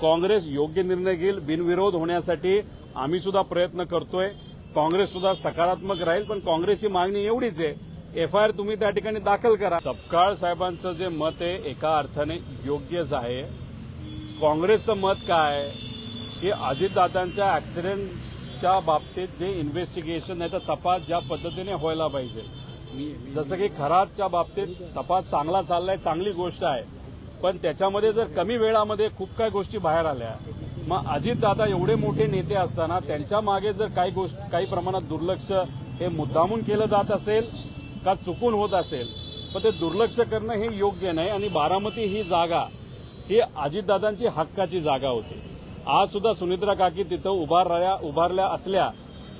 काँग्रेस योग्य निर्णय घेईल, बिनविरोध होण्यासाठी आम्ही सुद्धा प्रयत्न करतोय. काँग्रेस सुद्धा सकारात्मक राहील, पण काँग्रेसची मागणी एवढीच आहे, एफआयआर तुम्ही त्या ठिकाणी दाखल करा. सपकाळ साहेबांचं जे मत आहे एका अर्थाने योग्यच आहे. काँग्रेसचं मत काय की अजितदादांच्या ऍक्सिडेंटच्या बाबतीत जे इन्व्हेस्टिगेशन नाही तर तपास ज्या पद्धतीने व्हायला पाहिजे, जसं की खरातच्या बाबतीत तपास चांगला चाललाय, चांगली गोष्ट आहे, पण त्याच्यामध्ये जर कमी वेळामध्ये खूप काही गोष्टी बाहेर आल्या, मग अजितदादा एवढे मोठे नेते असताना त्यांच्या मागे जर काही प्रमाणात दुर्लक्ष हे मुद्दामून केलं जात असेल का चुकून होत असेल, पण ते दुर्लक्ष करणं हे योग्य नाही. आणि बारामती ही जागा ही अजितदादांची हक्काची जागा होती. आज सुद्धा सुनित्रा काकी तिथं उभारल्या असल्या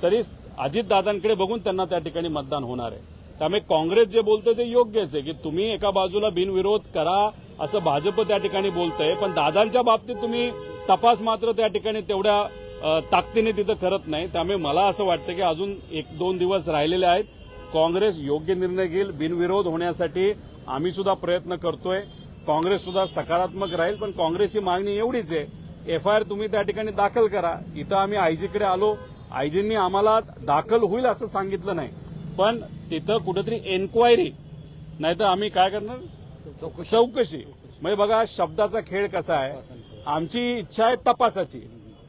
तरी अजितदादांकडे बघून त्यांना त्या ठिकाणी मतदान होणार आहे. त्यामुळे काँग्रेस जे बोलतं ते योग्यच आहे की तुम्ही एका बाजूला बिनविरोध करा असं भाजप त्या ठिकाणी बोलतंय, पण दादांच्या बाबतीत तुम्ही तपास मात्र त्या ठिकाणी तेवढ्या ताकदीने तिथं करत नाही. त्यामुळे मला असं वाटतं की अजून 1-2 दिवस राहिलेले आहेत. काँग्रेस योग्य निर्णय घेईल, बिनविरोध होण्यासाठी आम्ही सुद्धा प्रयत्न करतोय. काँग्रेस सुद्धा सकारात्मक राहील, पण काँग्रेसची मागणी एवढीच आहे, एफआयआर तुम्ही त्या ठिकाणी दाखल करा. इथं आम्ही आयजीकडे आलो, आयजींनी आम्हाला दाखल होईल असं सांगितलं नाही, पण तिथं कुठेतरी एन्क्वायरी नाहीतर आम्ही काय करणार, चौकशी. म्हणजे बघा शब्दाचा खेळ कसा आहे. आमची इच्छा आहे तपासाची.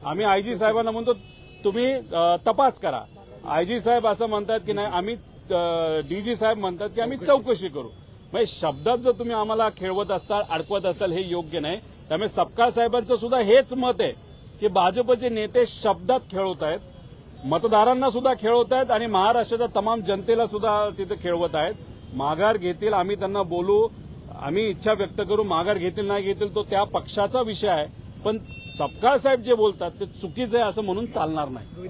आम्ही आयजी साहेबांना म्हणतो तुम्ही तपास करा. आयजी साहेब असं म्हणतात की नाही, आम्ही डीजी साहेब म्हणतात की आम्ही चौकशी करू. म्हणजे शब्दात जर तुम्ही आम्हाला खेळवत असाल, अडकवत असाल, हे योग्य नाही. त्यामुळे सपकाळ साहेबांचं सुद्धा हेच मत आहे की भाजपचे नेते शब्दात खेळवत आहेत, मतदारांना सुद्धा खेळवत आहेत आणि महाराष्ट्राच्या तमाम जनतेला सुद्धा तिथे खेळवत आहेत. माघार घेतील, आम्ही त्यांना बोलू, आम्ही इच्छा व्यक्त करू. माघार घेतील नाही घेतील तो त्या पक्षाचा विषय आहे, पण सपकाळ साहेब जे बोलतात ते चुकीचं आहे असं म्हणून चालणार नाही.